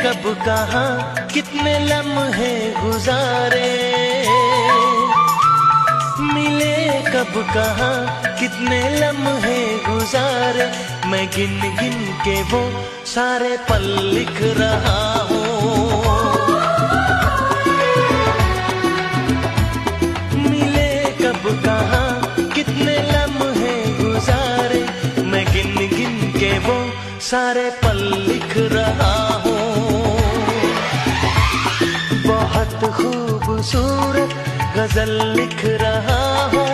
कब कहाँ कितने लम्हे गुजारे, मिले कब कहाँ कितने लम्हे गुजारे, मैं गिन गिन के वो सारे पल लिख रहा हूँ। मिले कब कहाँ कितने लम्हे गुजारे, मैं गिन गिन के वो सारे पल लिख रहा हूँ। बहुत खूबसूरत गजल लिख रहा हूँ।